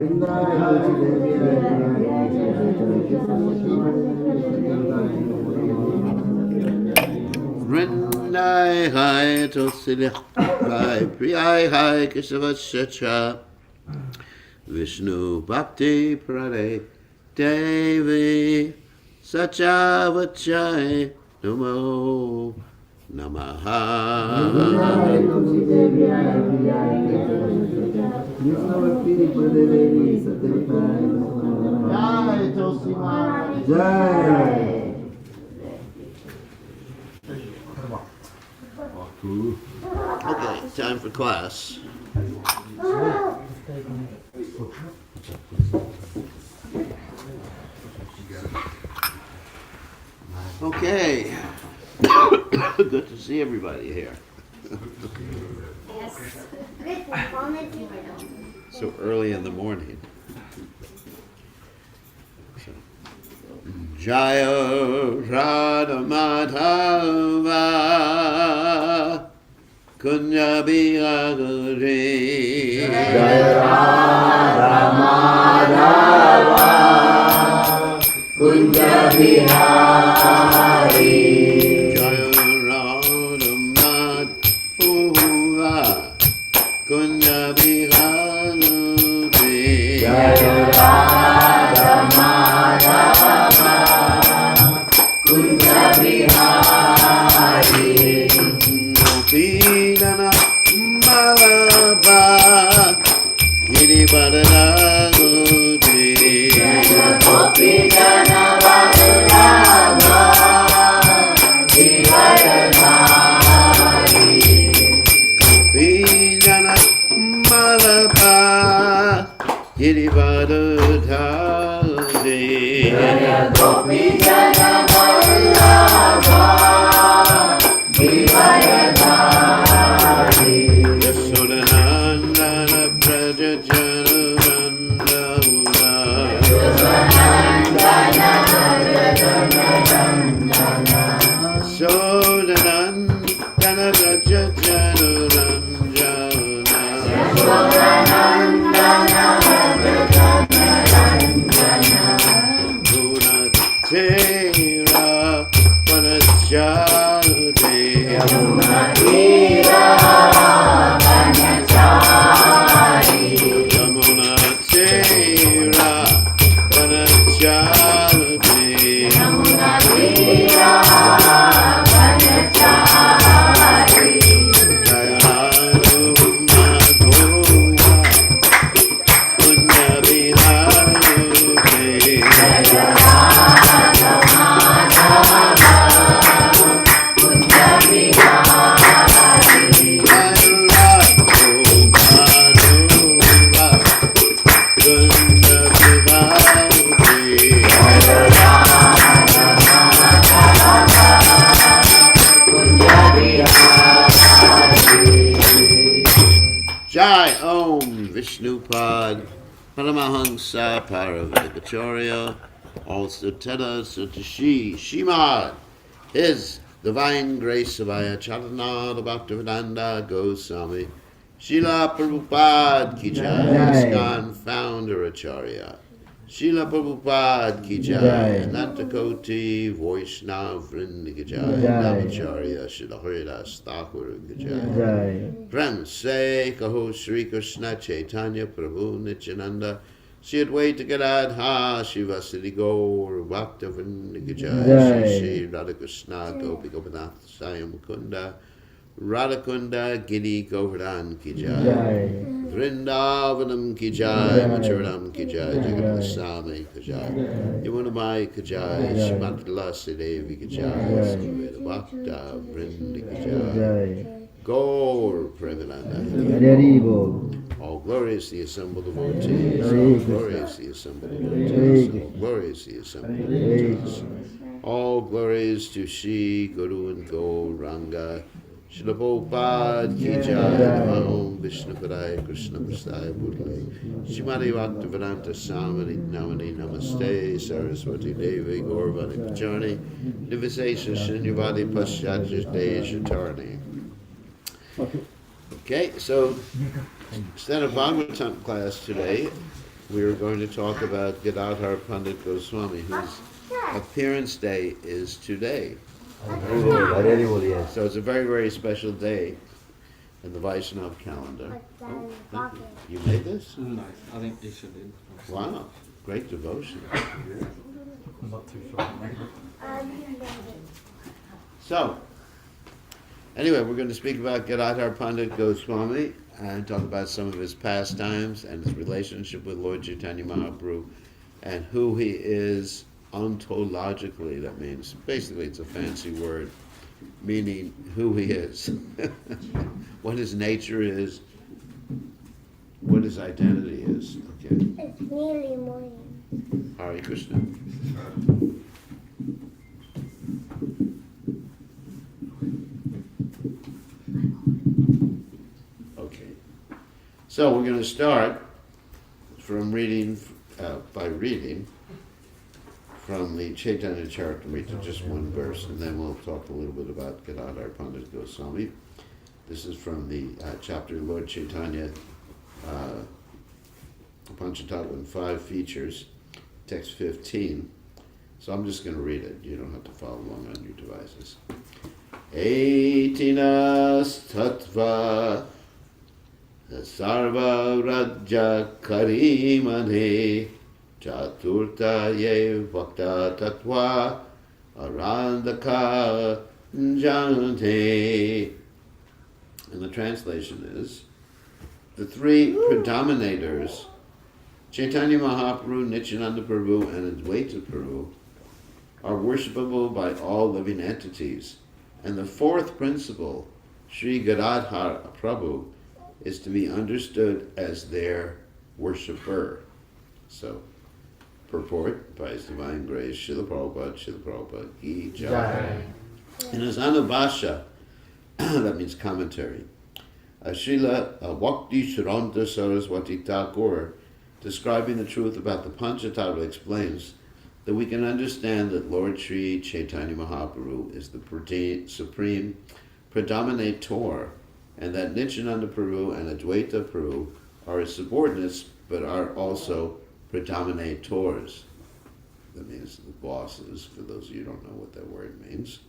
Vrindai hai Tulsilya Vai Priyai hai Kesavasya Vishnu Bhakti Prade Devi Sachavachai Namo Namaha. Jai Tulsi Mata Jai. Okay, time for class. Okay. Good to see everybody here. So early in the morning. Jaya Radha Madhava Kunya Bihari Jaya Radha Madhava Kunya Bihari Jaya Radha Madhava Kunya Bihari Jaya Radha Madhava Kunya Bihari Gopinana Malaba Giribadanagudi Gopinana Malaba Giribadanagudi Gopinana Malaba Giribadanagudi Gopinana Malaba Giribadanagudi Yasodanandana Prajajanandana Yasodanandana Gunatera Panachade Gunatera Panachari Yamunatera Panachade Gunatera Panachari Jayadu Madhova Punya Bihari Jai Om Vishnupad Paramahansa Paravadikacharya also Teda Sutashi Shimad His Divine Grace of Ayacharana Bhaktivedanta Goswami Srila Prabhupada Ki Jai ISKCON Founder Acharya Srila Prabhupada Ki Jai Anantakoti Vaishnava Vrinda Ki Jai Namacharya Srila Haridas Thakur Ki Jai Prem Se Kaho Sri Krishna Chaitanya Prabhu Nityananda Shri Advaita Gadadha Shivasati Gaur Bhakta Vrinda Ki Jai Shri Radhakrishna Gopi Gopinath Sayam Mukunda Radhakunda Giri Govardhan Ki Jai Vrindavanam Ki Jai Machuranam Ki Jai Jagannath Swami Ki Jai Yamunamai Ki Jai Shrimati Tulasi Devi Ki Jai Samveda Bhakta Vrinda Ki Jai Gaur Premananda all glorious the assembled devotees, all glorious the assembled devotees, all glorious the assembled devotees, all glories to Shri Guru and Gauranga Srila Prabhupada Ki Jai Om Vishnu Padaya Krishna Prasthaya Bhutale Srimati Bhaktivedanta Swami Namani Namaste Saraswati Devi Gaurvani Pachani Nivasesa Srinyavadi Paschatya Deshatarni. Okay, so instead of Bhagavatam class today, we are going to talk about Gadadhar Pandit Goswami, whose appearance day is today. So it's a very, very special day in the Vaishnav calendar. Oh, thank you. You made this? Nice. I think you should do. Wow, great devotion. Not too sure. So, anyway, we're going to speak about Gadadhar Pandit Goswami and talk about some of his pastimes and his relationship with Lord Chaitanya Mahaprabhu and who he is ontologically. That means, basically, it's a fancy word, meaning who he is, what his nature is, what his identity is. Okay. It's nearly morning. Hare Krishna. Okay. So we're going to start from reading, by reading from the Chaitanya Charitamrita, just one verse, and then we'll talk a little bit about Gadadhar Pandit Goswami. This is from the chapter Lord Chaitanya, Panchatattva in 5 features, text 15. So I'm just going to read it. You don't have to follow along on your devices. Etinas tattva sarva rajya karimane chaturta ye vakta tattva arandaka jante. And the translation is, the 3 predominators, Chaitanya Mahaprabhu, Nityananda Prabhu, and Advaita Prabhu, are worshipable by all living entities. And the 4th principle, Sri Gadadhar Prabhu, is to be understood as their worshipper. So, purport by His Divine Grace, Srila Prabhupada Ki Jai. In his Anubhasha, that means commentary, Srila Bhakti Shranta Saraswati Thakur, describing the truth about the Panchatattva, explains that we can understand that Lord Sri Chaitanya Mahaprabhu is the supreme predominator, and that Nityananda Prabhu and Advaita Prabhu are his subordinates, but are also predominators. That means the bosses, for those of you who don't know what that word means.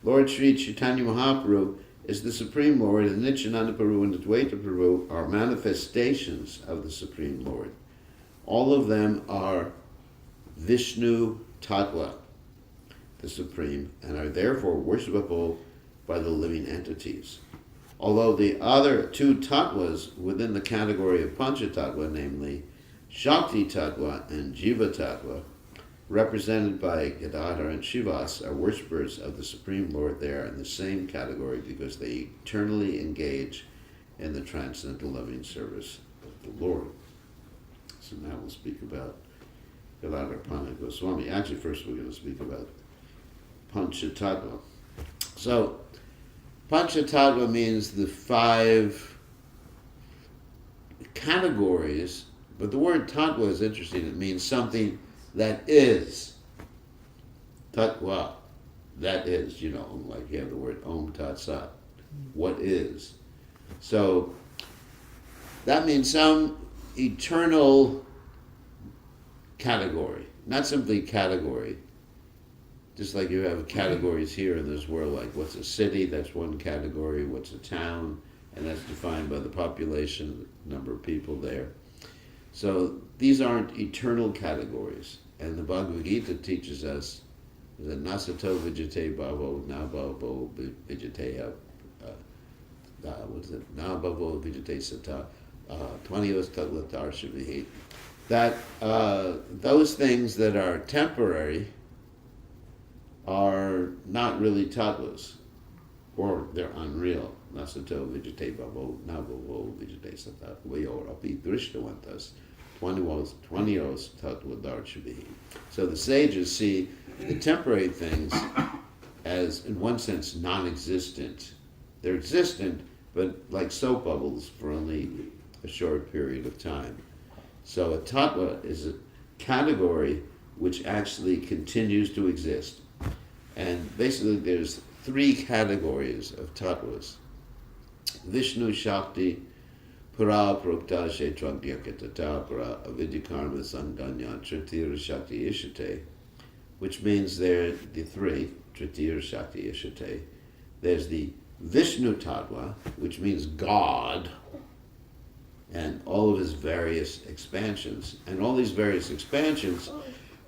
Lord Sri Chaitanya Mahaprabhu is the Supreme Lord, and Nityananda Prabhu and Advaita Prabhu are manifestations of the Supreme Lord. All of them are Vishnu Tattva, the Supreme, and are therefore worshipable by the living entities. Although the other 2 Tattvas within the category of Panchatattva, namely Shakti Tattva and Jiva Tattva, represented by Gadadhar and Shivas, are worshippers of the Supreme Lord. They are in the same category because they eternally engage in the transcendental loving service of the Lord. So now we'll speak about Gadadhar Pandit Goswami. Actually, first we're going to speak about Panchatattva. So, Panchatattva means the 5 categories, but the word tattva is interesting. It means something that is. Tattva, that is, like you have the word Om Tat Sat. What is? So, that means some eternal category, not simply category. Just like you have categories here in this world, like what's a city, that's one category, what's a town, and that's defined by the population, number of people there. So these aren't eternal categories. And the Bhagavad Gita teaches us that nasato vijate bhavo na bhavo vijate what is it? Na bhavo vijate sata 20 tatlatar shivihi. That those things that are temporary are not really tattvas, or they're unreal. Nasato vijate bhavo na bhavo vijate sata vayor api drishtavantas 20 tattva darshavihi. So the sages see the temporary things as, in one sense, non-existent. They're existent, but like soap bubbles for only a short period of time. So a tattva is a category which actually continues to exist. And basically there's 3 categories of tattvas: Vishnu Shakti, Para prokta shetrangyakyatata para avidyakarma sanganya tritira shakti ishate, which means there are the three, tritira shakti ishate. There's the Vishnu Tattva, which means God, and all of his various expansions. And all these various expansions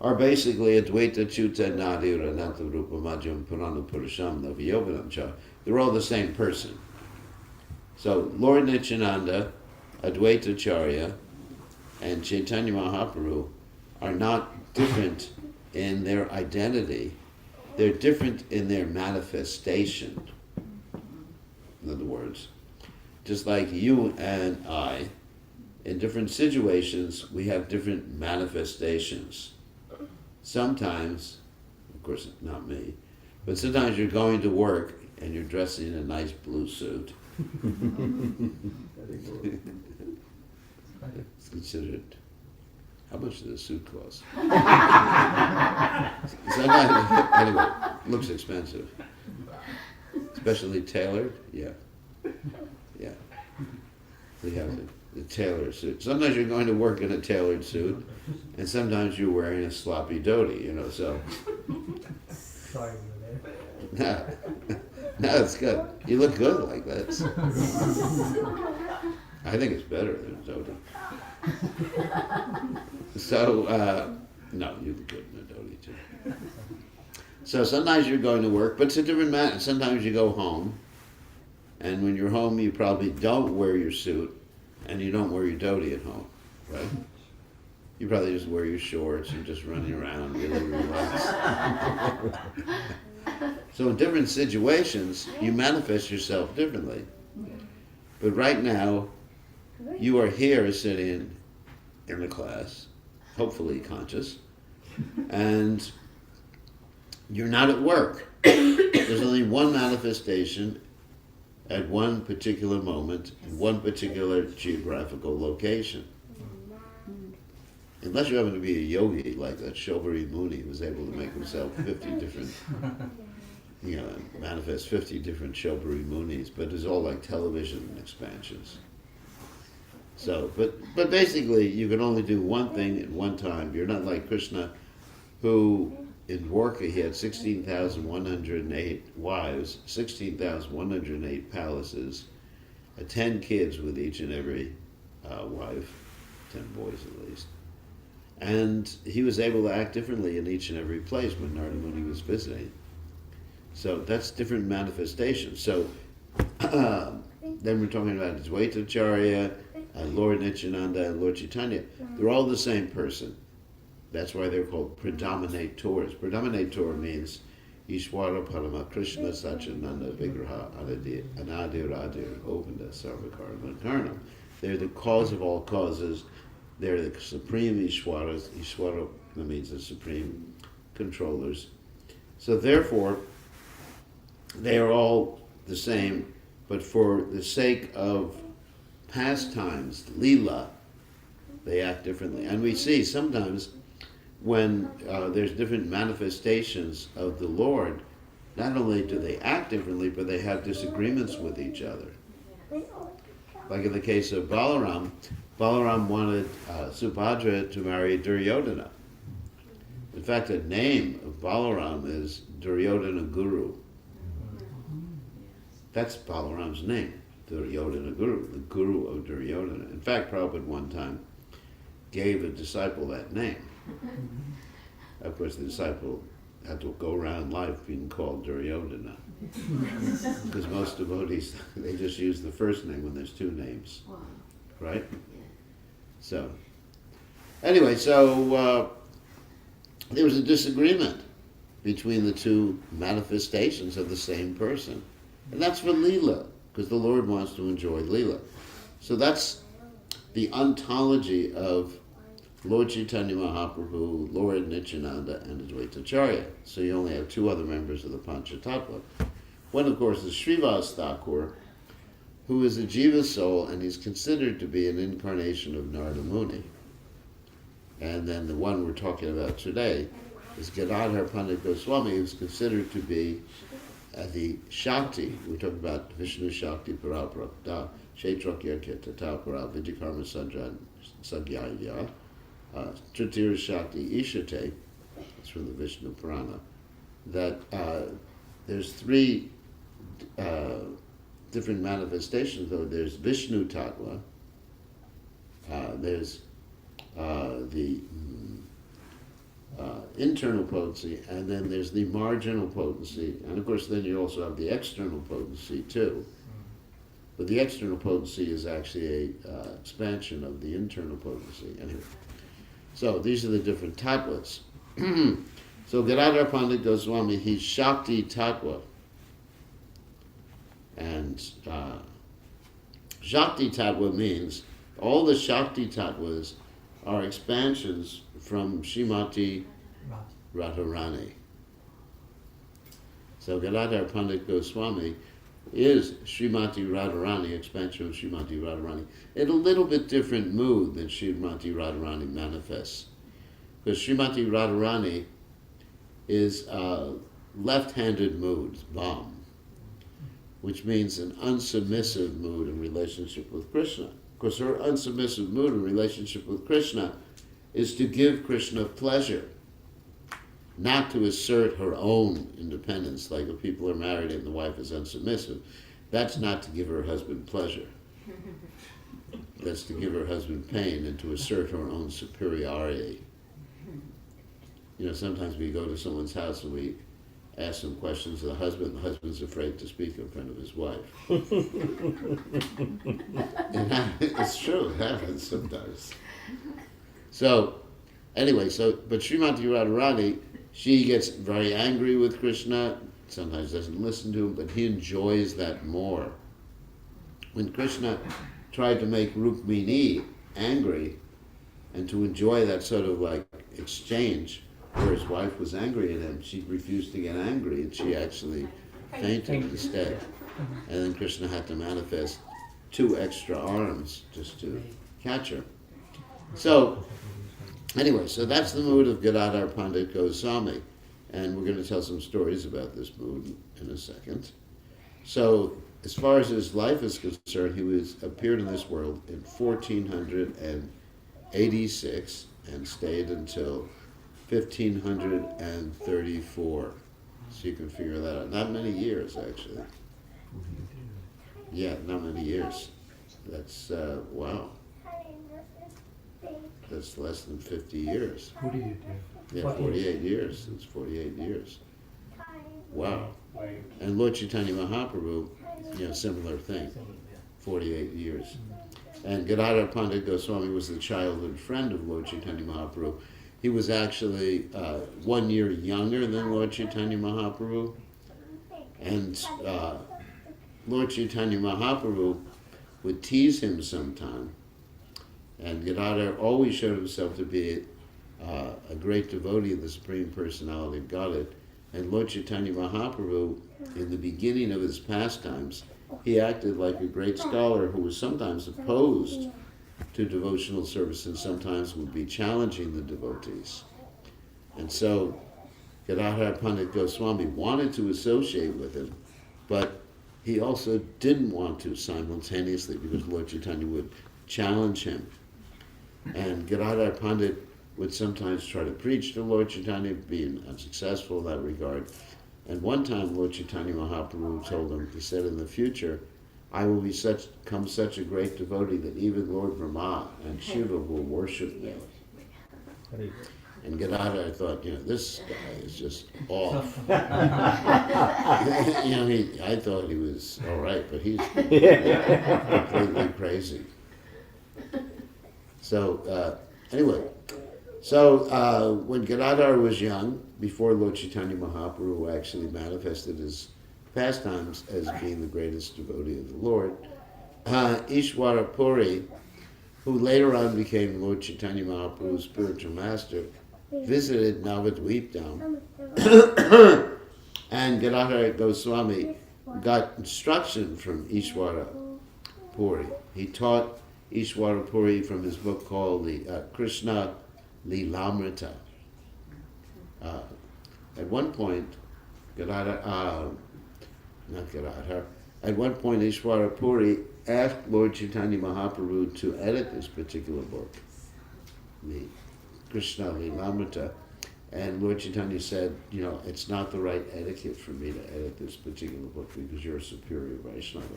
are basically Advaita Chuta Nadi Rananta Rupa Majam Purana Purusham Navayovanam Cha. They're all the same person. So Lord Nityananda, Advaita Charya, and Chaitanya Mahaprabhu are not different in their identity. They're different in their manifestation. In other words, just like you and I, in different situations, we have different manifestations. Sometimes, of course not me, but sometimes you're going to work and you're dressed in a nice blue suit. It's considered, how much does a suit cost? Sometimes, anyway, looks expensive. Especially tailored, yeah. We have the tailored suit. Sometimes you're going to work in a tailored suit, and sometimes you're wearing a sloppy dhoti, so. Sorry, No, it's good. You look good like that. I think it's better than dhoti. So, no, you look good in a dhoti too. So sometimes you're going to work, but it's a different matter. Sometimes you go home, and when you're home, you probably don't wear your suit, and you don't wear your dhoti at home, right? You probably just wear your shorts and just running around, really relaxed. So in different situations, you manifest yourself differently. But right now, you are here sitting in the class, hopefully conscious, and you're not at work. There's only one manifestation at one particular moment in one particular geographical location. Unless you happen to be a yogi like that Shobhari Muni who was able to make himself 50 different, manifest 50 different Shobhari Munis, but it's all like television expansions. So, but basically you can only do one thing at one time. You're not like Krishna, who in Dwarka he had 16,108 wives, 16,108 palaces, 10 kids with each and every wife, 10 boys at least. And he was able to act differently in each and every place when Narada Muni was visiting. So that's different manifestations. So then we're talking about Advaita Acharya, Lord Nityananda, and Lord Chaitanya. They're all the same person. That's why they're called predominators. Predominator means Ishwara Parama Krishna Sachinanda Vigraha Anadir Adir Govinda Sarvakarma Karnam. They're the cause of all causes. They're the supreme Ishwaras. Ishwara means the supreme controllers. So therefore, they are all the same, but for the sake of pastimes, lila, they act differently. And we see sometimes when there's different manifestations of the Lord, not only do they act differently, but they have disagreements with each other. Like in the case of Balaram, Balaram wanted Subhadra to marry Duryodhana. In fact, the name of Balaram is Duryodhana Guru. That's Balaram's name, Duryodhana Guru, the Guru of Duryodhana. In fact, Prabhupada one time gave a disciple that name. Of course, the disciple had to go around life being called Duryodhana. Because most devotees, they just use the first name when there's two names. Right? So, anyway, there was a disagreement between the two manifestations of the same person. And that's for Leela, because the Lord wants to enjoy Leela. So that's the ontology of Lord Chaitanya Mahaprabhu, Lord Nityananda, and Advaita Acharya. So you only have two other members of the Panchatattva. One, of course, is Srivas Thakur, who is a jiva soul, and he's considered to be an incarnation of Narada Muni. And then the one we're talking about today is Gadadhar Pandit Goswami, who's considered to be the Shakti, we talk about Vishnu Shakti Paraprakta, Kshetrakya Tata Para Vidyakarma Sagyaya, Tritira Shakti Ishate, it's from the Vishnu Purana, that there's three different manifestations, though. There's Vishnu Tattva, there's the internal potency, and then there's the marginal potency, and of course then you also have the external potency too. But the external potency is actually a expansion of the internal potency. Anyway, so these are the different tattvas. So Gadadhar Pandit Goswami, he's Shakti Tattva. And Shakti Tattva means all the Shakti Tattvas are expansions from Srimati Radharani. So Gadadhar Pandit Goswami is Srimati Radharani, expansion of Srimati Radharani, in a little bit different mood than Srimati Radharani manifests. Because Srimati Radharani is a left-handed mood, Vam, which means an unsubmissive mood in relationship with Krishna. Because her unsubmissive mood in relationship with Krishna is to give Krishna pleasure, not to assert her own independence, like if people are married and the wife is unsubmissive. That's not to give her husband pleasure. That's to give her husband pain and to assert her own superiority. You know, sometimes we go to someone's house and we ask them questions of the husband's afraid to speak in front of his wife. And it's true, it happens sometimes. So, anyway, but Srimati Radharani, she gets very angry with Krishna, sometimes doesn't listen to him, but he enjoys that more. When Krishna tried to make Rukmini angry and to enjoy that sort of like exchange, where his wife was angry at him, she refused to get angry and she actually fainted instead. And then Krishna had to manifest 2 extra arms just to catch her. So, anyway, so that's the mood of Gadadhar Pandit Goswami. And we're going to tell some stories about this mood in a second. So, as far as his life is concerned, he appeared in this world in 1486 and stayed until 1534. So you can figure that out. Not many years, actually. Yeah, not many years. That's, wow. That's less than 50 years. What do you do? Yeah, 48 years. It's 48 years. Wow. Like, And Lord Chaitanya Mahaprabhu, similar thing. 48 years. And Gadadhar Pandit Goswami was the childhood friend of Lord Chaitanya Mahaprabhu. He was actually 1 year younger than Lord Chaitanya Mahaprabhu. And Lord Chaitanya Mahaprabhu would tease him sometime. And Gadadhar always showed himself to be a great devotee of the Supreme Personality of Godhead. And Lord Chaitanya Mahaprabhu, in the beginning of his pastimes, he acted like a great scholar who was sometimes opposed to devotional service and sometimes would be challenging the devotees. And so Gadadhar Pandit Goswami wanted to associate with him, but he also didn't want to simultaneously because Lord Chaitanya would challenge him. And Gadadhar Pandit would sometimes try to preach to Lord Chaitanya, being unsuccessful in that regard. And one time Lord Chaitanya Mahaprabhu told him, he said, in the future, I will become such a great devotee that even Lord Brahma and Shiva will worship me. And Gadadhar thought, this guy is just off. I thought he was all right, but he's completely crazy. So, anyway, when Gadadhar was young, before Lord Chaitanya Mahaprabhu actually manifested his pastimes as being the greatest devotee of the Lord, Ishwara Puri, who later on became Lord Chaitanya Mahaprabhu's spiritual master, visited Navadvipdam, and Gadadhar Goswami got instruction from Ishwara Puri. He taught Ishwara Puri from his book called the Krishna Lilamrita. At one point, not Gadadhar. At one point, Ishwara Puri asked Lord Chaitanya Mahaprabhu to edit this particular book, the Krishna Lilamrita, and Lord Chaitanya said, it's not the right etiquette for me to edit this particular book because you're a superior Vaishnava.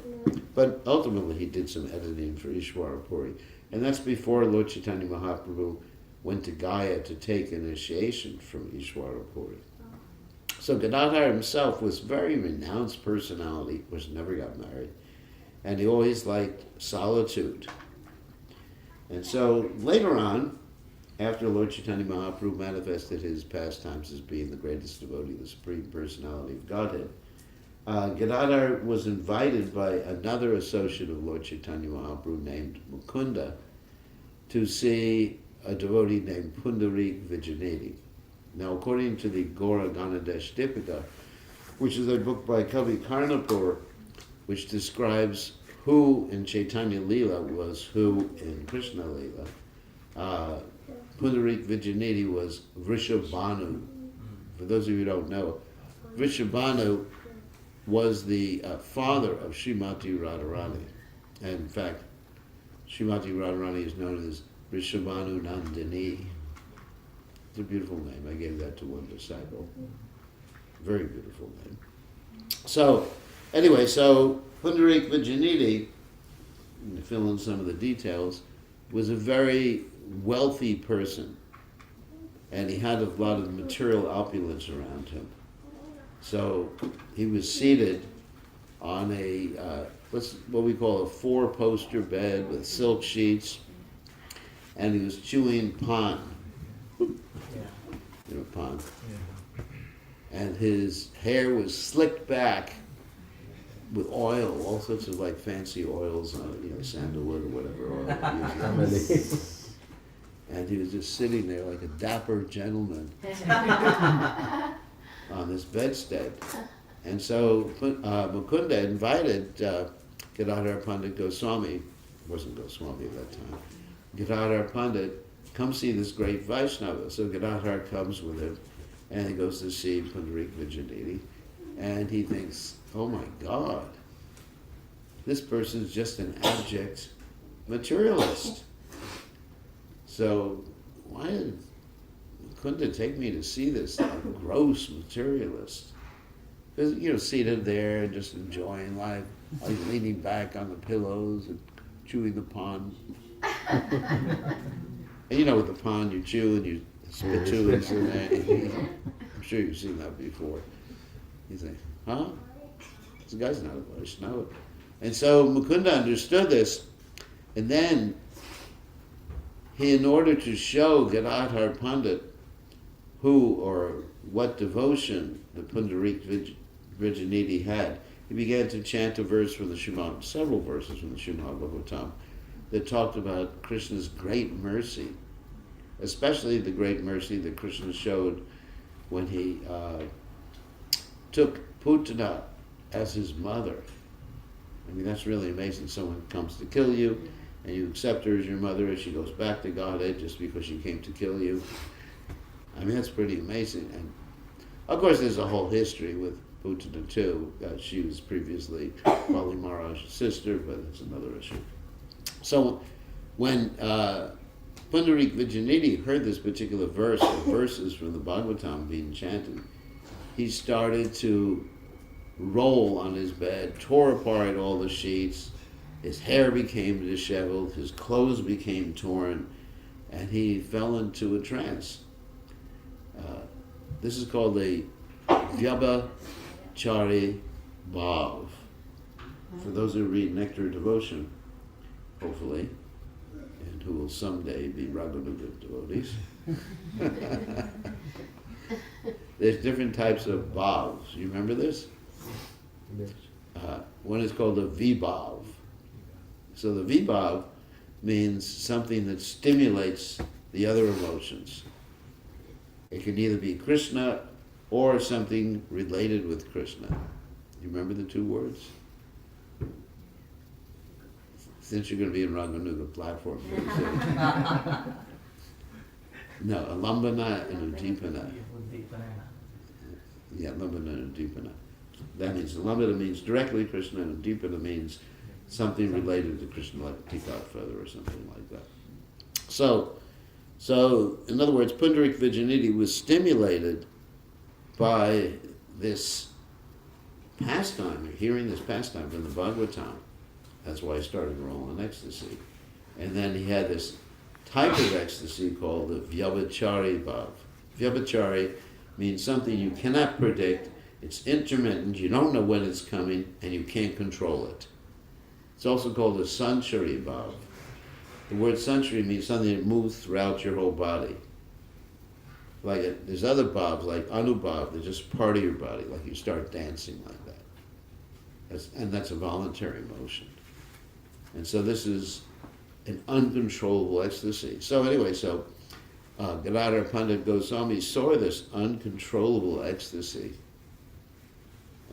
But ultimately he did some editing for Ishwara Puri. And that's before Lord Chaitanya Mahaprabhu went to Gaya to take initiation from Ishwara Puri. So Gadadhar himself was a very renounced personality, which never got married, and he always liked solitude. And so later on, after Lord Chaitanya Mahaprabhu manifested his pastimes as being the greatest devotee, the Supreme Personality of Godhead, Gadadhar was invited by another associate of Lord Chaitanya Mahaprabhu named Mukunda to see a devotee named Pundarik Vijayanidhi. Now, according to the Gaura Ganadesh Dipika, which is a book by Kavi Karnapur, which describes who in Chaitanya Leela was who in Krishna Leela, Pundarik Vijayanidhi was Vrishabhanu. For those of you who don't know, Vrishabhanu was the father of Srimati Radharani. And in fact, Srimati Radharani is known as Vrishabhanu Nandini. It's a beautiful name. I gave that to one disciple. Very beautiful name. So, anyway, Pundarik Vijayanidhi, to fill in some of the details, was a very wealthy person, and he had a lot of material opulence around him. So he was seated on what we call a 4-poster bed with silk sheets, and he was chewing pan. Pan. And his hair was slicked back with oil, all sorts of like fancy oils, sandalwood or whatever oil they use. And he was just sitting there like a dapper gentleman on this bedstead. And so Mukunda invited Gadadhar Pandit Goswami, wasn't Goswami at that time, Gadadhar Pandit, come see this great Vaishnava. So Gadadhar comes with him, and he goes to see Pundarik Vijayanidhi, and he thinks, oh my God, this person's just an abject materialist. So why did Mukunda take me to see this gross materialist? Because, seated there and just enjoying life, like leaning back on the pillows and chewing the pan. And with the pan you chew and you spittoons in there. I'm sure you've seen that before. You think, huh? This guy's not a Vaishnava. And so Mukunda understood this, and then he, in order to show Gadadhar Pandit who or what devotion the Pundarik Vijayanidhi had, he began to chant a verse from the Srimad, several verses from the Srimad Bhagavatam, that talked about Krishna's great mercy, especially the great mercy that Krishna showed when he took Putana as his mother. I mean, that's really amazing. Someone comes to kill you, and you accept her as your mother, and she goes back to Godhead just because she came to kill you. I mean, that's pretty amazing. And of course, there's a whole history with Putana too. She was previously Bali Maharaj's sister, but it's another issue. So when Pundarik Vijayanidhi heard this particular verse, the verses from the Bhagavatam being chanted, he started to roll on his bed, tore apart all the sheets, his hair became disheveled, his clothes became torn, and he fell into a trance. This is called a Vyabhachari Bhav. For those who read Nectar Devotion, hopefully, and who will someday be Raghunaga devotees. There's different types of bhavs. You remember this? One is called a vibhav. So the vibhav means something that stimulates the other emotions. It can either be Krishna or something related with Krishna. You remember the two words? Since you're going to be in Raganuga platform very soon. No, alambana and udipana. Yeah, alambana and udipana. That means Lamita means directly Krishna, and Deepita means something related to Krishna, like a peacock feather or something like that. So in other words, Pundarik Vijayanidhi was stimulated by this pastime, hearing this pastime from the Bhagavatam. That's why he started rolling ecstasy. And then he had this type of ecstasy called the Vyabhachari Bhav. Vyabhachari means something you cannot predict, it's intermittent, you don't know when it's coming, and you can't control it. It's also called a Sanchari Bhav. The word Sanchari means something that moves throughout your whole body. There's other bhavs, like Anubhav, that just part of your body, like you start dancing like that. That's a voluntary motion. And so this is an uncontrollable ecstasy. So anyway, Gadadhar Pandit Goswami saw this uncontrollable ecstasy,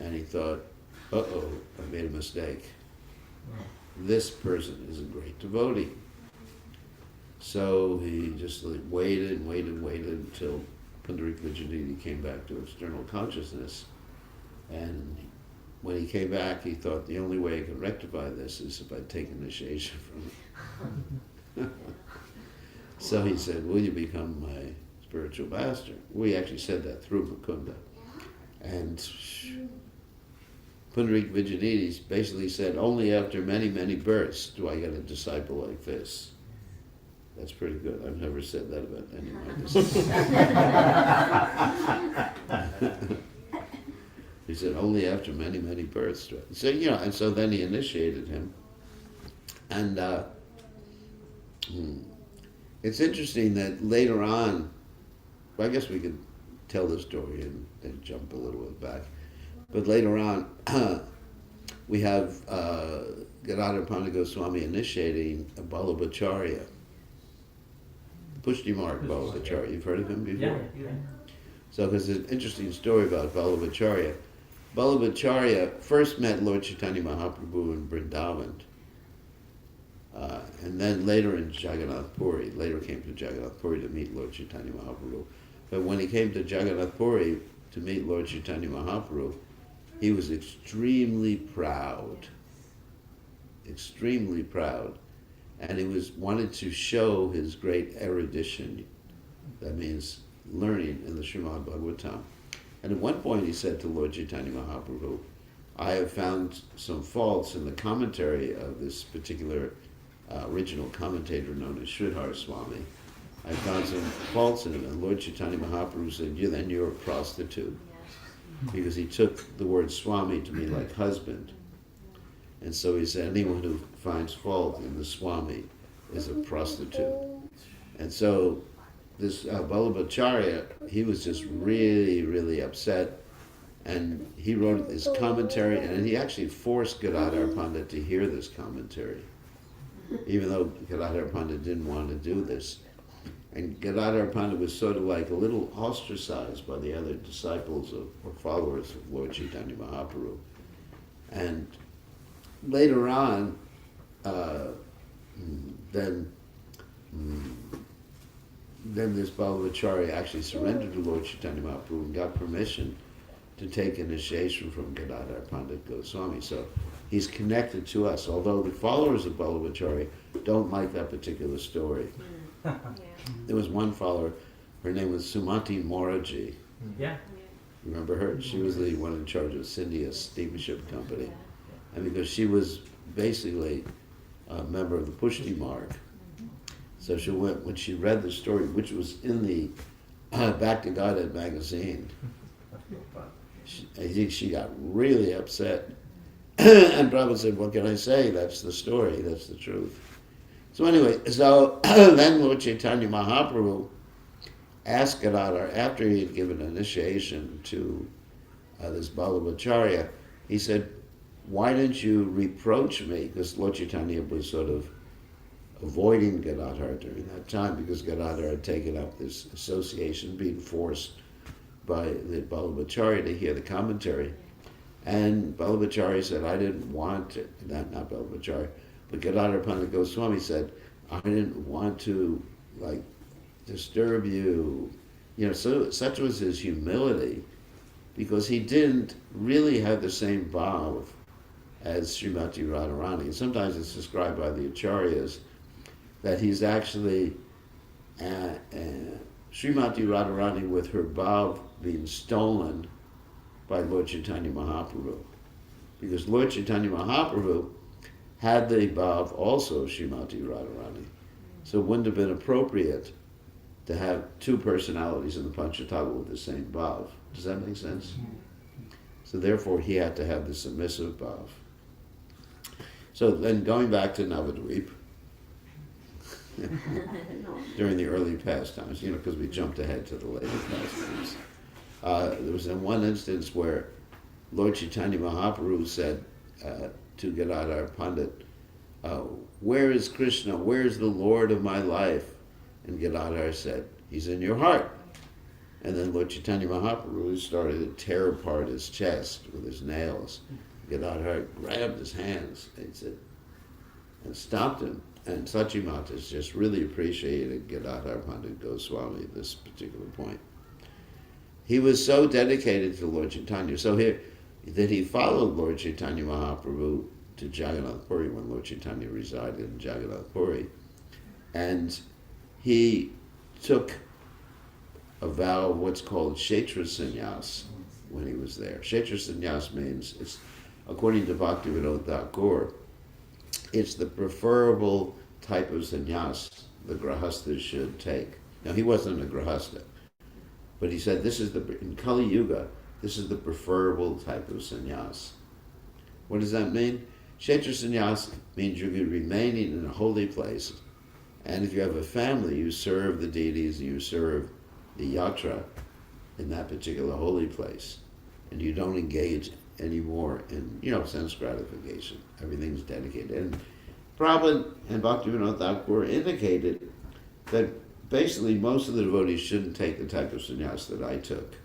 and he thought, uh-oh, I made a mistake. This person is a great devotee. So he just waited until Pundarik Vijayanidhi came back to external consciousness. And when he came back, he thought the only way I could rectify this is if I take initiation from him. So he said, will you become my spiritual master? We actually said that through Mukunda. And Pundarik Vijayanidhi basically said, only after many, many births do I get a disciple like this. That's pretty good. I've never said that about any of my disciples. He said, only after many, many births. So, and so then he initiated him. And it's interesting that later on, well, I guess we could tell the story and jump a little bit back. But later on, we have Gadadhar Pandit Goswami initiating a Vallabhacharya. Pushti Mark Vallabhacharya. You've heard of him before? Yeah. So there's an interesting story about Vallabhacharya. Vallabhacharya first met Lord Chaitanya Mahaprabhu in Vrindavan, and then later in Jagannath Puri. Later came to Jagannath Puri to meet Lord Chaitanya Mahaprabhu. But when he came to Jagannath Puri to meet Lord Chaitanya Mahaprabhu, he was extremely proud, and he wanted to show his great erudition. That means learning in the Srimad Bhagavatam. And at one point he said to Lord Chaitanya Mahaprabhu, I have found some faults in the commentary of this particular original commentator known as Sridhar Swami. I found some faults in him. And Lord Chaitanya Mahaprabhu said, then you're a prostitute. Because he took the word Swami to mean like husband. And so he said, anyone who finds fault in the Swami is a prostitute. And so this Vallabhacharya, he was just really, really upset. And he wrote his commentary, and he actually forced Gadadhar Pandit to hear this commentary, even though Gadadhar Pandit didn't want to do this. And Gadadhar Pandit was sort of like a little ostracized by the other disciples or followers of Lord Chaitanya Mahaprabhu. And later on, then this Vallabhacharya actually surrendered to Lord Chaitanya Mahaprabhu and got permission to take initiation from Gadadhar Pandit Goswami. So he's connected to us, although the followers of Vallabhacharya don't like that particular story. There was one follower, her name was Sumati Moraji. Yeah. Remember her? She was the one in charge of Scindia Steamship Company. And because she was basically a member of the Pushti Marg, so she went, when she read the story, which was in the Back to Godhead magazine, I think she got really upset. And Prabhupada said, what can I say? That's the story, that's the truth. So anyway, then Lord Chaitanya Mahaprabhu asked Gadadhar, after he had given initiation to this Vallabhacharya, he said, why didn't you reproach me? Because Lord Chaitanya was sort of avoiding Gadadhar during that time, because Gadadhar had taken up this association, being forced by the Vallabhacharya to hear the commentary. And Vallabhacharya said, I didn't want to, not Vallabhacharya, but Gadadhar Pandit Goswami said, I didn't want to disturb you. So such was his humility because he didn't really have the same bhav as Srimati Radharani. And sometimes it's described by the acharyas that he's actually Srimati Radharani with her bhav being stolen by Lord Chaitanya Mahaprabhu. Because Lord Chaitanya Mahaprabhu had the bhav also of Srimati Radharani. So it wouldn't have been appropriate to have two personalities in the Panchatattva with the same bhav. Does that make sense? So therefore he had to have the submissive bhav. So then going back to Navadvip, during the early pastimes, because we jumped ahead to the later pastimes, there was in one instance where Lord Chaitanya Mahaprabhu said to Gadadhar Pandit, where is Krishna? Where is the Lord of my life? And Gadadhar said, he's in your heart. And then Lord Chaitanya Mahaprabhu started to tear apart his chest with his nails. Gadadhar grabbed his hands and stopped him. And Sachimatas just really appreciated Gadadhar Pandit Goswami at this particular point. He was so dedicated to Lord Chaitanya, so here that he followed Lord Chaitanya Mahaprabhu to Jagannath Puri when Lord Chaitanya resided in Jagannath Puri, and he took a vow of what's called Kshetra Sannyas when he was there. Kshetra Sannyas means, it's, according to Bhaktivinoda Thakur, it's the preferable type of sannyas the grahastas should take. Now he wasn't a grahasta, but he said this is in Kali Yuga, this is the preferable type of sannyas. What does that mean? Kshetra sannyas means you're remaining in a holy place, and if you have a family, you serve the deities and you serve the yatra in that particular holy place, and you don't engage anymore in sense gratification. Everything's dedicated. And Prabhupada and Bhaktivinoda Thakur indicated that basically most of the devotees shouldn't take the type of sannyas that I took.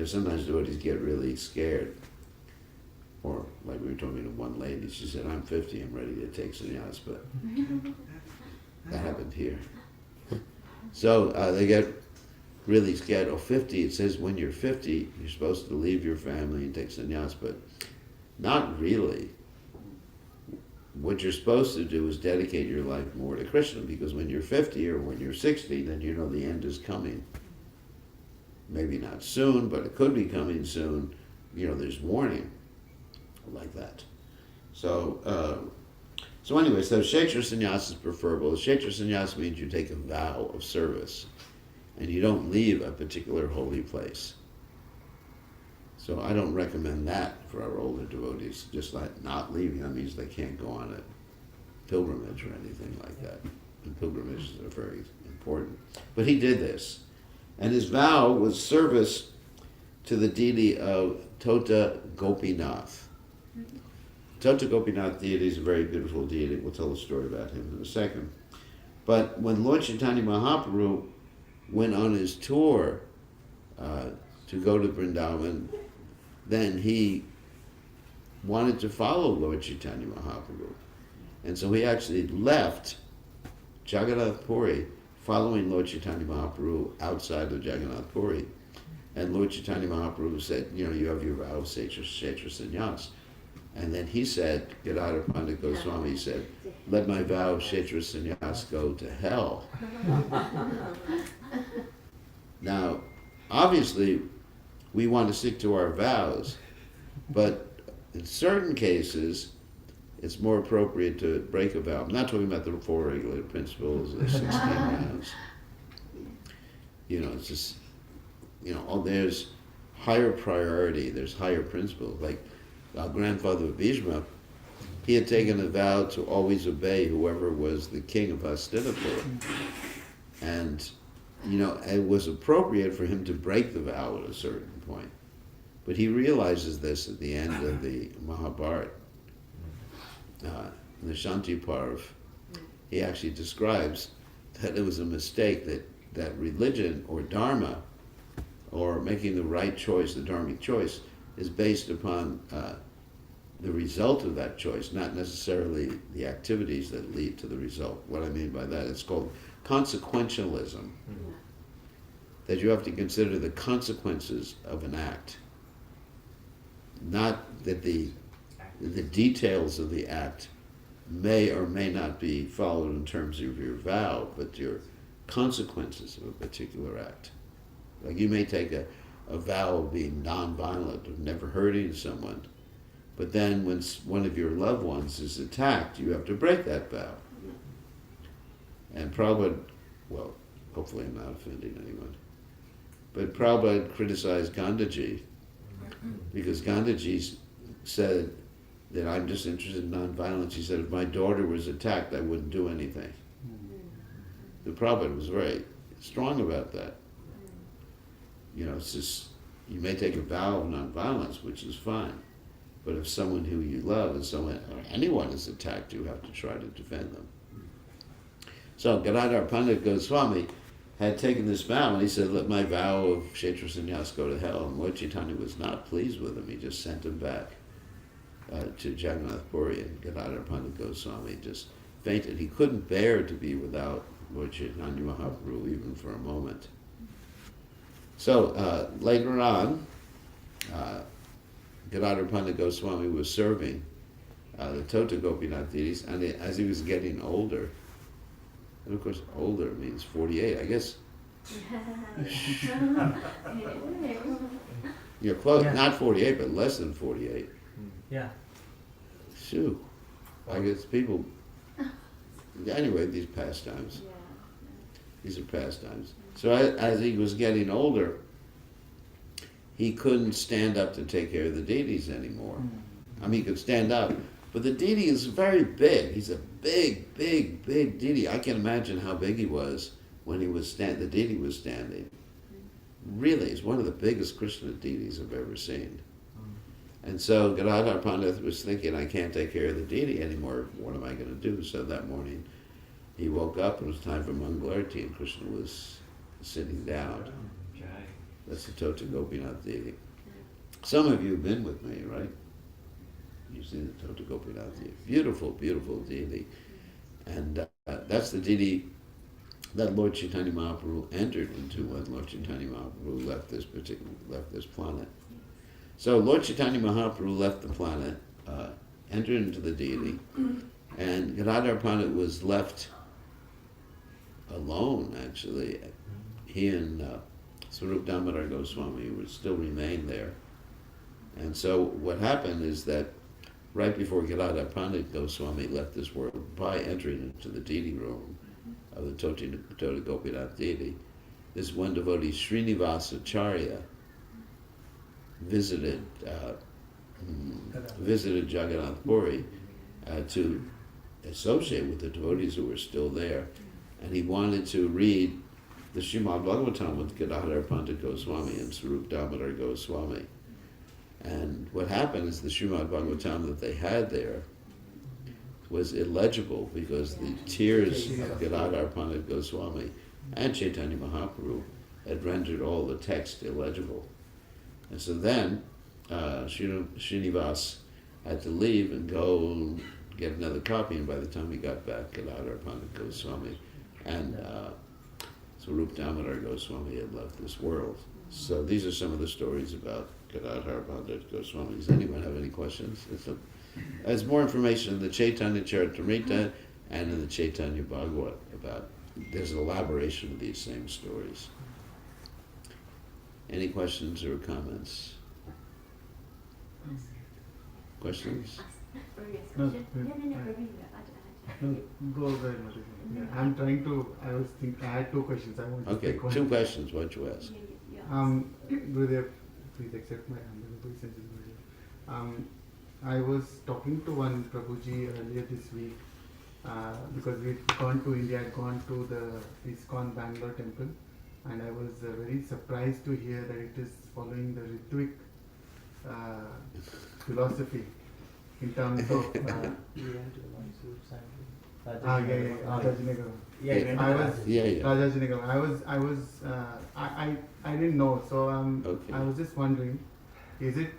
Sometimes devotees get really scared. Or like we were talking to one lady, she said, I'm 50, I'm ready to take sannyas, but that happened here. So they get really scared. 50, it says when you're 50, you're supposed to leave your family and take sannyas, but not really. What you're supposed to do is dedicate your life more to Krishna, because when you're 50 or when you're 60, then the end is coming. Maybe not soon, but it could be coming soon. There's warning like that. So anyway, so Kshetra Sannyas is preferable. Kshetra Sannyas means you take a vow of service, and you don't leave a particular holy place. So I don't recommend that for our older devotees. Just like not leaving, that means they can't go on a pilgrimage or anything like that. And pilgrimages are very important. But he did this. And his vow was service to the deity of Tota Gopinath. Tota Gopinath deity is a very beautiful deity. We'll tell a story about him in a second. But when Lord Chaitanya Mahaprabhu went on his tour to go to Vrindavan, then he wanted to follow Lord Chaitanya Mahaprabhu. And so he actually left Jagannath Puri following Lord Chaitanya Mahaprabhu outside of Jagannath Puri. And Lord Chaitanya Mahaprabhu said, you have your vow of Kshetra Sannyas. And then he said, Gadadhar Pandit Goswami said, let my vow of Kshetra Sannyas go to hell. Now, obviously, we want to stick to our vows, but in certain cases, it's more appropriate to break a vow. I'm not talking about the 4 regulated principles, the 16 vows. It's just, there's higher priority, there's higher principles. Like our grandfather Bhishma, he had taken a vow to always obey whoever was the king of Hastinapur. And it was appropriate for him to break the vow at a certain point. But he realizes this at the end of the Mahabharata. In the Shanti Parv, he actually describes that it was a mistake, that religion or dharma, or making the right choice, the dharmic choice, is based upon the result of that choice, not necessarily the activities that lead to the result. What I mean by that, it's called consequentialism. that you have to consider the consequences of an act. Not that the details of the act may or may not be followed in terms of your vow, but your consequences of a particular act. Like you may take a vow of being non-violent, of never hurting someone, but then when one of your loved ones is attacked, you have to break that vow. And Prabhupada, well, hopefully I'm not offending anyone, but Prabhupada criticized Gandhiji because Gandhiji said that I'm just interested in nonviolence. He said if my daughter was attacked, I wouldn't do anything. The Prabhupada was very strong about that. You know, it's just, you may take a vow of nonviolence, which is fine, but if someone who you love and someone or anyone is attacked, you have to try to defend them. So Gadadhar Pandit Goswami had taken this vow, and he said, let my vow of Kshetra Sannyas go to hell. And Lord Chaitanya was not pleased with him. He just sent him back to Jagannath Puri, and Gadadhar Pandit Goswami just fainted. He couldn't bear to be without Lord Chaitanya Mahaprabhu even for a moment. So later on, Gadadhar Pandit Goswami was serving the Tota Gopinath deities, and as he was getting older, and of course older means 48, I guess. You're close, Yeah. not 48, but less than 48. Yeah. Shoo. I guess people, anyway, these pastimes. These are pastimes. So as he was getting older, he couldn't stand up to take care of the deities anymore. I mean, he could stand up, but the deity is very big. He's a big, big, big deity. I can imagine how big he was when he was the deity was standing. Really, he's one of the biggest Krishna deities I've ever seen. And so Gadadhar Pandit was thinking, I can't take care of the deity anymore. What am I going to do? So that morning, he woke up and it was time for Mangalarti, and Krishna was sitting down. That's the Tota Gopinath deity. Some of you have been with me, right? You've seen the Tota Gopinath deity. Beautiful, beautiful deity. And that's the deity that Lord Chaitanya Mahaprabhu entered into when Lord Chaitanya Mahaprabhu left this planet. So Lord Chaitanya Mahaprabhu left the planet, entered into the deity, and Gadadhar Pandit was left alone, actually. He and Swarup Damodar Goswami would still remain there. And so what happened is that right before Gadadhar Pandit Goswami left this world, by entering into the deity room of the Tota Gopinath deity, this one devotee, Srinivasa Acharya, visited Jagannath Puri to associate with the devotees who were still there, and he wanted to read the Srimad Bhagavatam with Gadadhar Pandit Goswami and Swarup Damodar Goswami. And what happened is the Srimad Bhagavatam that they had there was illegible because the tears of Gadadhar Pandit Goswami and Chaitanya Mahaprabhu had rendered all the text illegible. And so then Srinivas had to leave and go get another copy, and by the time he got back, Gadadhar Pandit Goswami and Swarup Damodar Goswami had left this world. So these are some of the stories about Gadadhar Pandit Goswami. Does anyone have any questions? There's more information in the Chaitanya Charitamrita and in the Chaitanya Bhagavat about, there's an elaboration of these same stories. Any questions or comments? Questions? No, go ahead, Madhu. Yeah, I'm trying to, I had two questions. I want to Okay, take one. two questions. Why don't you ask? Gurudev, please accept my humble obeisances, Gurudev. I was talking to one Prabhuji earlier this week because we'd gone to India, I'd gone to the ISKCON Bangalore temple, and I was very surprised to hear that it is following the Ritwik philosophy in terms of I didn't know, so Okay. I was just wondering, is it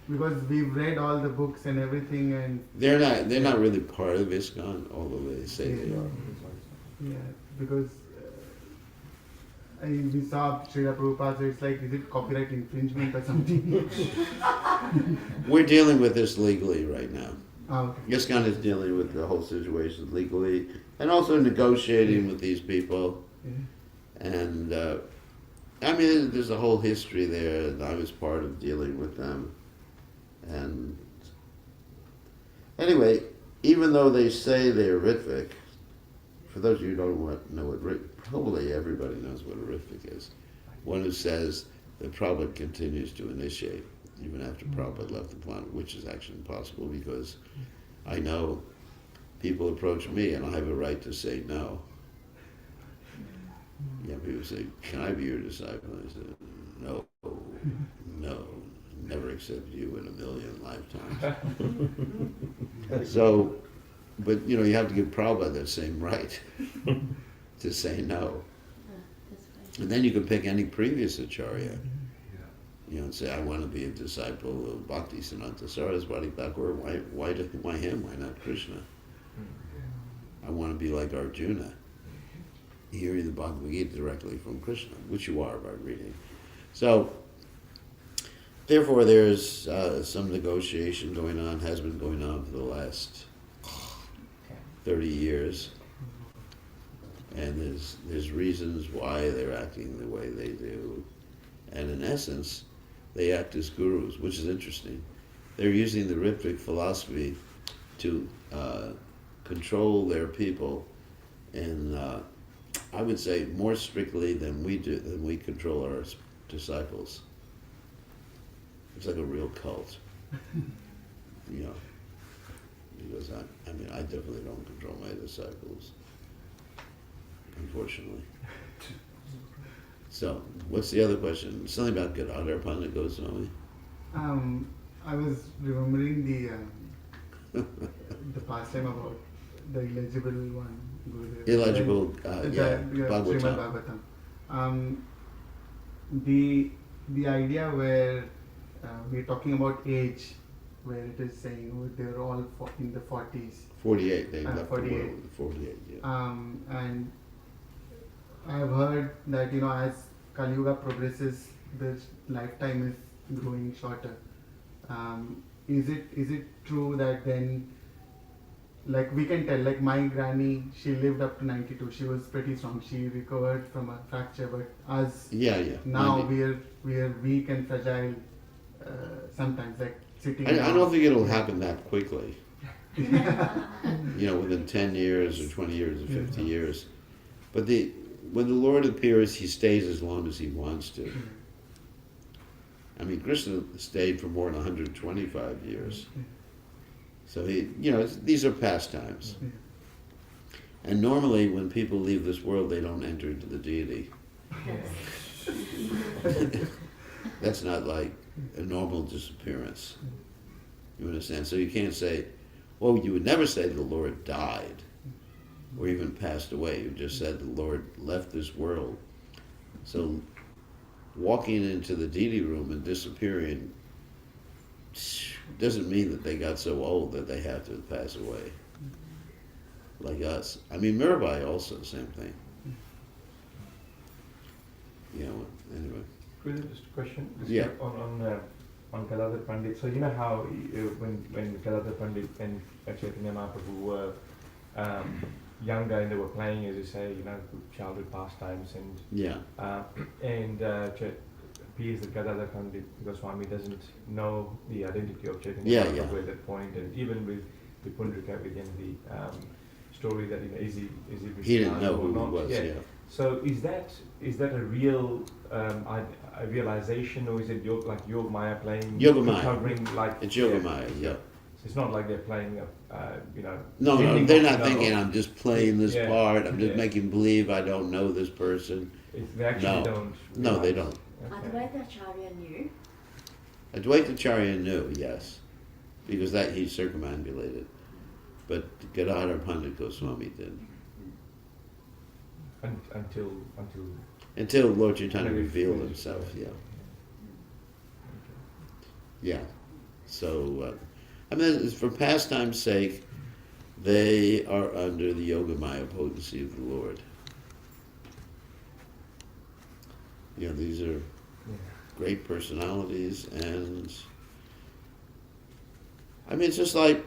because we've read all the books and everything, and They're not really part of ISKCON, although they say they are. yeah, because we saw Srila Prabhupada, so it's like, is it copyright infringement or something? We're dealing with this legally right now. Okay. ISKCON is dealing with the whole situation legally and also negotiating with these people. Yeah. And I mean, there's a whole history there, and I was part of dealing with them. And anyway, even though they say they're Ritvik, for those of you who don't know what probably everybody knows what a Ritvik is. One who says that Prabhupada continues to initiate even after Prabhupada left the planet, which is actually impossible because I know people approach me and I have a right to say no. Yeah, people say, "Can I be your disciple?" I said, "No, no, never accept you in a million lifetimes." So, but you know, you have to give Prabhupada that same right to say no. And then you can pick any previous acharya, you know, and say, "I want to be a disciple of Bhakti Siddhanta Saraswati Thakur. Why him? Why not Krishna? I want to be like Arjuna, hearing the Bhagavad Gita directly from Krishna," which you are by reading. So, therefore, there's some negotiation going on, has been going on for the last 30 years. And there's reasons why they're acting the way they do. And in essence, they act as gurus, which is interesting. They're using the Ritvik philosophy to control their people, and I would say more strictly than we control our disciples. It's like a real cult, you know. Because I mean, I definitely don't control my disciples, unfortunately. So, what's the other question? Something about Gadadhar Pandit Goswami? I was remembering the pastime about the illegible one. Gurudev. Illegible, Srimad Bhagavatam. Bhagavatam. The idea where we're talking about age, where it is saying they were all in the 40s. 48, they left 48. the world with 48, yeah. And I've heard that, you know, as Kali Yuga progresses, the lifetime is growing shorter. Is it true that then, like we can tell, like my granny, she lived up to 92. She was pretty strong. She recovered from a fracture, but us now 90. we are weak and fragile. Sometimes, like sitting. I down. don't think it'll happen that quickly. You know, within 10 years or 20 years or 50 years. But when the Lord appears, he stays as long as he wants to. I mean, Krishna stayed for more than 125 years. So these are pastimes. And normally when people leave this world, they don't enter into the deity. That's not like a normal disappearance. You understand? So you can't say, well, you would never say the Lord died or even passed away. You just said the Lord left this world. So walking into the deity room and disappearing doesn't mean that they got so old that they have to pass away. Like us. I mean, Mirabai also, same thing. You know, anyway. Just a question. Yeah. On Gadadhar Pandit. So you know how when Gadadhar Pandit and Chaitanya Mahaprabhu were younger and they were playing, as you say, you know, childhood pastimes, and appears that Gadadhar Pandit Goswami doesn't know the identity of Chaitanya Mahaprabhu at that point, and even with the Pundrika within the story that is he didn't know who he was. Yeah. So is that a real a realization, or is it Yoga Maya playing? Yogamaya. Covering It's Yogamaya. Yeah. So it's not like they're playing No, they're not thinking I'm just playing this part. I'm just Yeah. making believe I don't know this person. They actually don't. No, they don't. Okay. Advaitacharya knew. Advaitacharya knew, yes, because that he circumambulated, but Gadadhar Pandit Goswami didn't. Until Lord Chaitanya revealed himself, yeah. So, I mean, for pastime's sake, they are under the Yogamaya potency of the Lord. You know, these are great personalities, and I mean, it's just like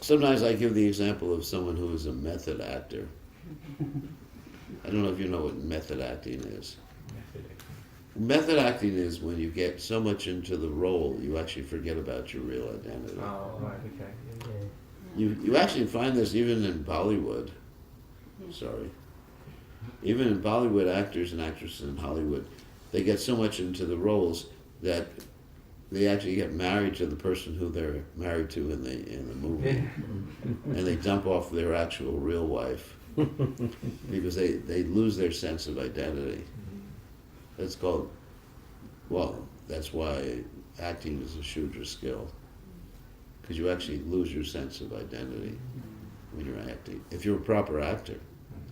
sometimes I give the example of someone who is a method actor. I don't know if you know what method acting is. Method acting is when you get so much into the role, you actually forget about your real identity. Oh, right, okay. You actually find this even in Bollywood. Sorry. Even in Bollywood, actors and actresses in Hollywood, they get so much into the roles that they actually get married to the person who they're married to in the movie. And they dump off their actual real wife because they lose their sense of identity. That's called, well, that's why acting is a Shudra skill. Because you actually lose your sense of identity when you're acting. If you're a proper actor,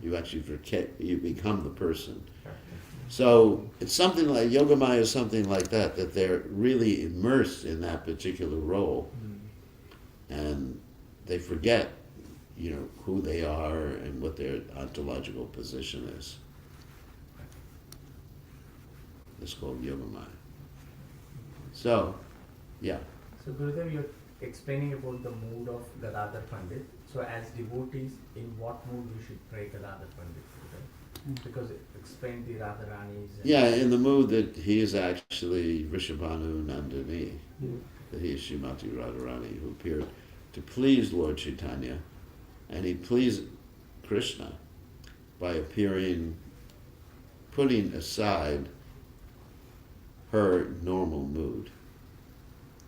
you actually you become the person. So it's something like, Yogamaya is something like that they're really immersed in that particular role. And they forget, you know, who they are and what their ontological position is. It's called Yogamaya. So, yeah. So Gurudev, you're explaining about the mood of Gadadhar Pandit. So as devotees, in what mood we should pray Gadadhar Pandit, Gurudev? Because it explained the Radharani's. Yeah, in the mood that he is actually Rishabhanu Nandini, that he is Srimati Radharani, who appeared to please Lord Chaitanya, and he pleased Krishna by appearing, putting aside her normal mood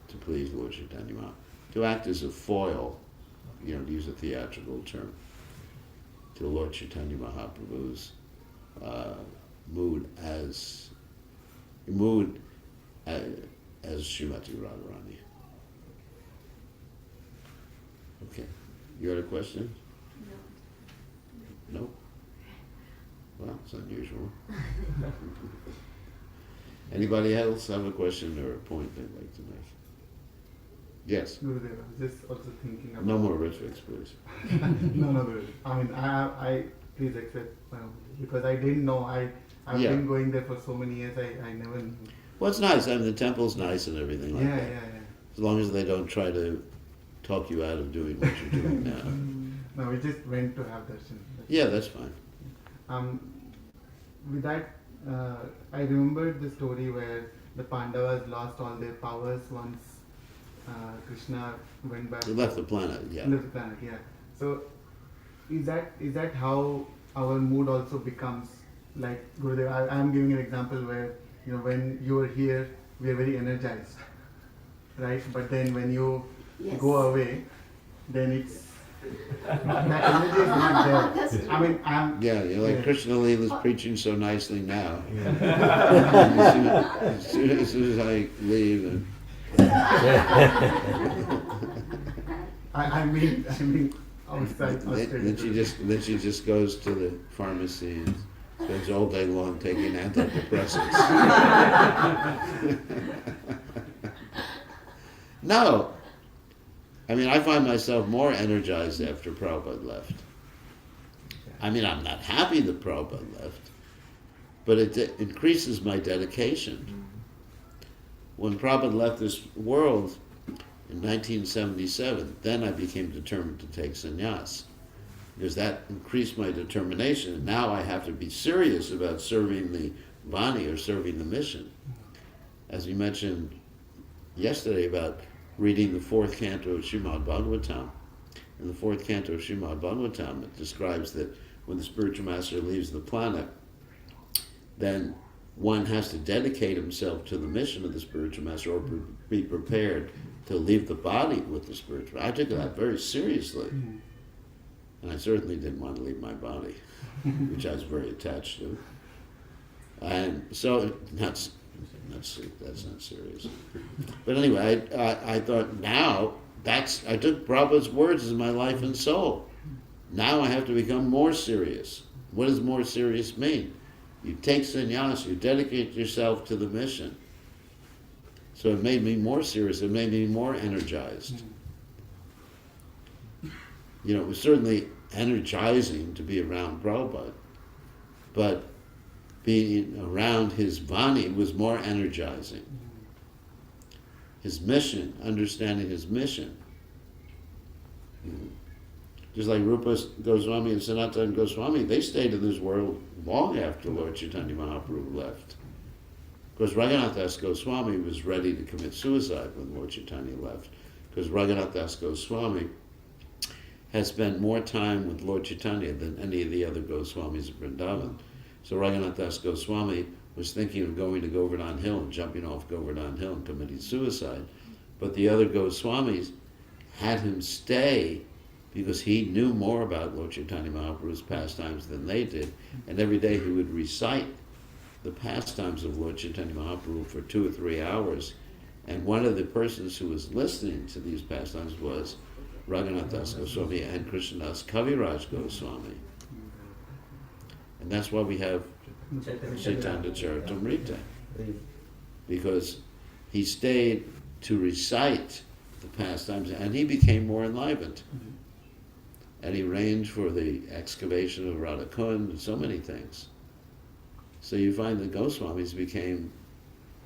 to please Lord Chaitanya Mahaprabhu, to act as a foil, you know, to use a theatrical term, to Lord Chaitanya Mahaprabhu's mood as Srimati Radharani. Okay, you had a question? No. Well, it's unusual. Anybody else have a question or a point they'd like to make? Yes. Gurudev, I was just also thinking about... No more Ritvix, please. No, Gurudev. I mean, I please accept my own, because I didn't know. I've been going there for so many years, I never knew. Well, it's nice. I mean, the temple's nice and everything like that. Yeah. As long as they don't try to talk you out of doing what you're doing now. No, we just went to have darshan. Yeah, that's fine. With that, I remembered the story where the Pandavas lost all their powers once Krishna went back. They left the planet, yeah. Left the planet, yeah. So, is that how our mood also becomes? Like Gurudev, I am giving an example where, you know, when you are here, we are very energized, right? But then when you go away, then it's that energy is not there. I mean, Yeah, you're like Krishna Leela's preaching so nicely now. As soon as I leave, I mean outside then she just goes to the pharmacy and spends all day long taking antidepressants. No. I mean, I find myself more energized after Prabhupada left. I mean, I'm not happy that Prabhupada left, but it increases my dedication. When Prabhupada left this world in 1977, then I became determined to take sannyas, because that increased my determination. And now I have to be serious about serving the Vani, or serving the mission. As we mentioned yesterday about reading the fourth canto of Srimad Bhagavatam. In the fourth canto of Srimad Bhagavatam, it describes that when the spiritual master leaves the planet, then one has to dedicate himself to the mission of the spiritual master, or be prepared to leave the body with the spiritual master. I took that very seriously. And I certainly didn't want to leave my body, which I was very attached to. And so, that's not serious. But anyway, I thought now, I took Prabhupada's words as my life and soul. Now I have to become more serious. What does more serious mean? You take sannyas, you dedicate yourself to the mission. So it made me more serious, it made me more energized. You know, it was certainly energizing to be around Prabhupada, but being around his Vani was more energizing. His mission, understanding his mission. Just like Rupa Goswami and Sanatana Goswami, they stayed in this world long after Lord Chaitanya Mahaprabhu left. Because Raghunath Das Goswami was ready to commit suicide when Lord Chaitanya left. Because Raghunath Das Goswami has spent more time with Lord Chaitanya than any of the other Goswamis of Vrindavan. So Raghunath Das Goswami was thinking of going to Govardhan Hill and jumping off Govardhan Hill and committing suicide. But the other Goswamis had him stay because he knew more about Lord Chaitanya Mahaprabhu's pastimes than they did. And every day he would recite the pastimes of Lord Chaitanya Mahaprabhu for 2 or 3 hours. And one of the persons who was listening to these pastimes was Raghunath Das Goswami and Krishnadas Kaviraj Goswami. And that's why we have Chaitanya Charitamrita. Because he stayed to recite the pastimes and he became more enlivened. And he arranged for the excavation of Radhakund and so many things. So you find the Goswamis became,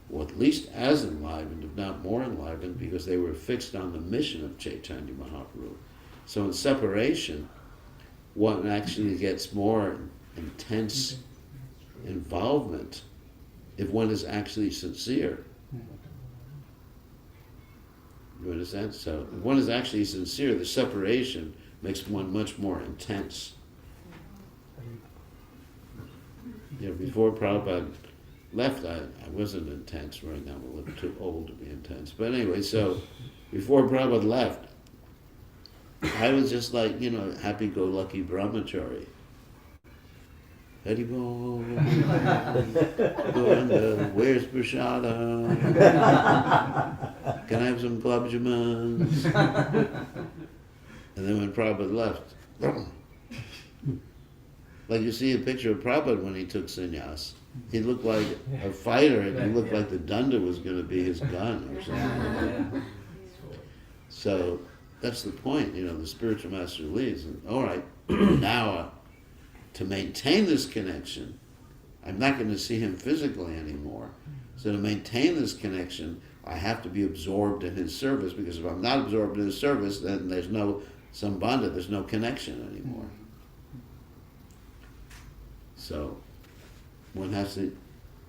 well, at least as enlivened, if not more enlivened, because they were fixed on the mission of Chaitanya Mahaprabhu. So in separation, one actually gets more intense involvement if one is actually sincere. You understand? So if one is actually sincere, the separation makes one much more intense. You know, before Prabhupada left, I wasn't intense. Right now I'm a little too old to be intense. But anyway, so before Prabhupada left, I was just like, you know, happy-go-lucky brahmachari. Haribol, Govinda, where's Prashada? Can I have some gulab jamans? And then when Prabhupada left, like you see a picture of Prabhupada when he took sannyas, he looked like a fighter and he looked like the danda was going to be his gun or something. So that's the point, you know, the spiritual master leads. And, all right, now to maintain this connection, I'm not going to see him physically anymore. So to maintain this connection, I have to be absorbed in his service, because if I'm not absorbed in his service, then there's no sambandha, there's no connection anymore. So one has to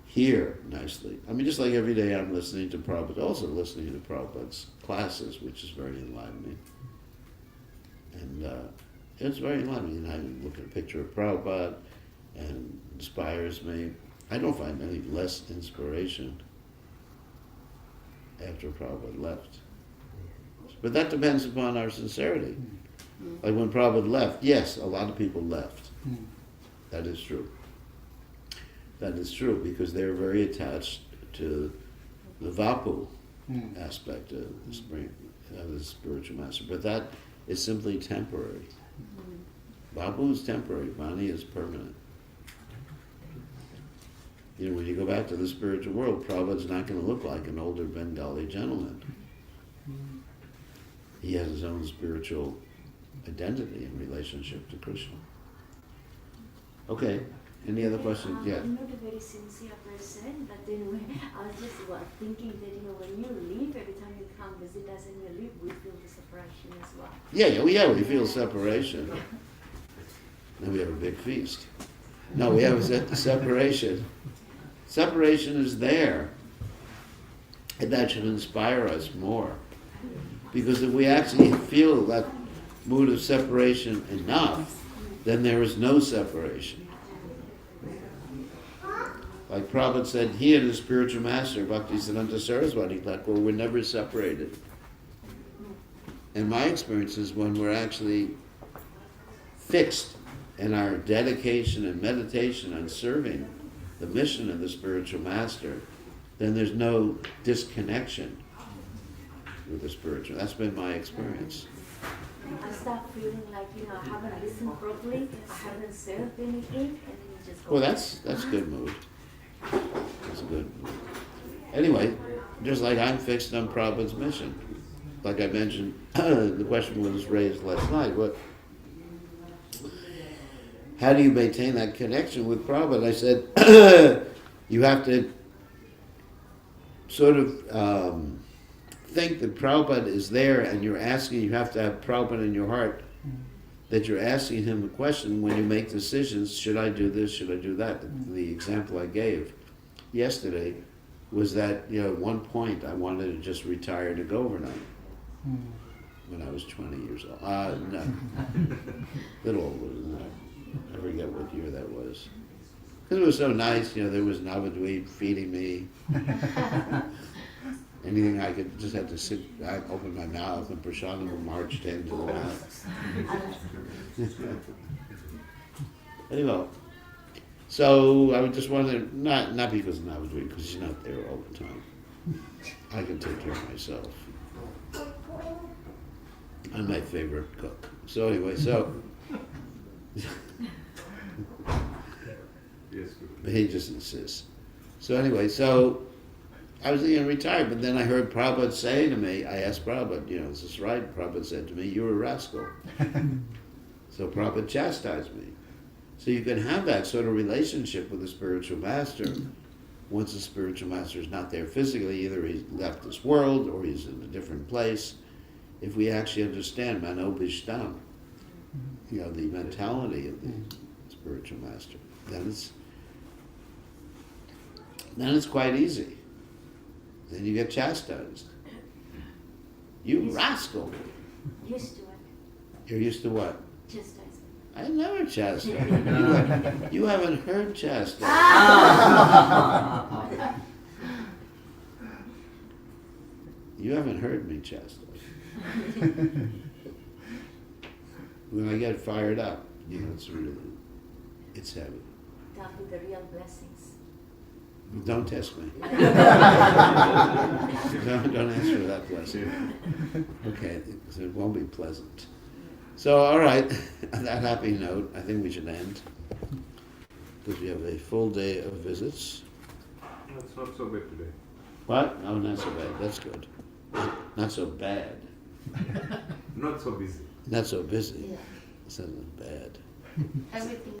hear nicely. I mean, just like every day I'm listening to Prabhupada, also listening to Prabhupada's classes, which is very enlightening. And it's very enlightening. And I look at a picture of Prabhupada and it inspires me. I don't find any less inspiration after Prabhupada left. But that depends upon our sincerity. Like when Prabhupada left, yes, a lot of people left. That is true. That is true, because they were very attached to the Vapu aspect of the spiritual master. But that is simply temporary. Vapu is temporary, Vani is permanent. You know, when you go back to the spiritual world, Prabhupada's not going to look like an older Bengali gentleman. He has his own spiritual identity in relationship to Krishna. Okay, any other questions? Yeah. I'm not a very sincere person, but then I was just thinking that, you know, when you leave, every time you come visit us and you leave, we feel the separation as well. Yeah, we feel separation. Then we have a big feast. No, we have a separation. Separation is there. And that should inspire us more. Because if we actually feel that mood of separation enough, then there is no separation. Like Prabhupada said, he and his spiritual master, Bhaktisiddhanta Saraswati Thakur, were never separated. And my experience is when we're actually fixed in our dedication and meditation on serving the mission of the spiritual master, then there's no disconnection with the spiritual. That's been my experience. I start feeling like, you know, I haven't listened properly, I haven't served anything, and then you just go. Well, that's a good mood. That's a good mood. Anyway, just like I'm fixed on Prabhupada's mission. Like I mentioned, the question was raised last night. how do you maintain that connection with Prabhupada? I said, you have to sort of think that Prabhupada is there, and you're asking, you have to have Prabhupada in your heart, that you're asking him a question when you make decisions, should I do this, should I do that? The example I gave yesterday was that, at one point I wanted to just retire to go overnight when I was 20 years old. No, a little older than that. I forget what year that was. Because it was so nice, there was Navadweep feeding me. Anything I could, just had to sit back, open my mouth, and Prashadam would march into the mouth. Anyway, so I would just want to, not because of Navadweep, because she's not there all the time. I can take care of myself. I'm my favorite cook. So anyway, but he just insists. So anyway, I was thinking of retired, but then I heard Prabhupada say to me, I asked Prabhupada, is this right? Prabhupada said to me, you're a rascal. So Prabhupada chastised me. So you can have that sort of relationship with a spiritual master. Once the spiritual master is not there physically, either he's left this world or he's in a different place. If we actually understand Manobishtam, the mentality of the spiritual master, then it's quite easy. Then you get chastised. You rascal. Used to it. You're used to what? Chastisement. I never chastise. You haven't heard chastise. You haven't heard me chastise. When I get fired up, it's heavy. Tell me the real blessings. Don't test me. Don't ask for that blessing. Okay, so it won't be pleasant. So, all right, on that happy note, I think we should end, because we have a full day of visits. It's not so bad today. What? No, not so bad. That's good. Not so bad. Not so busy. Not so busy. Yeah. This isn't bad. Everything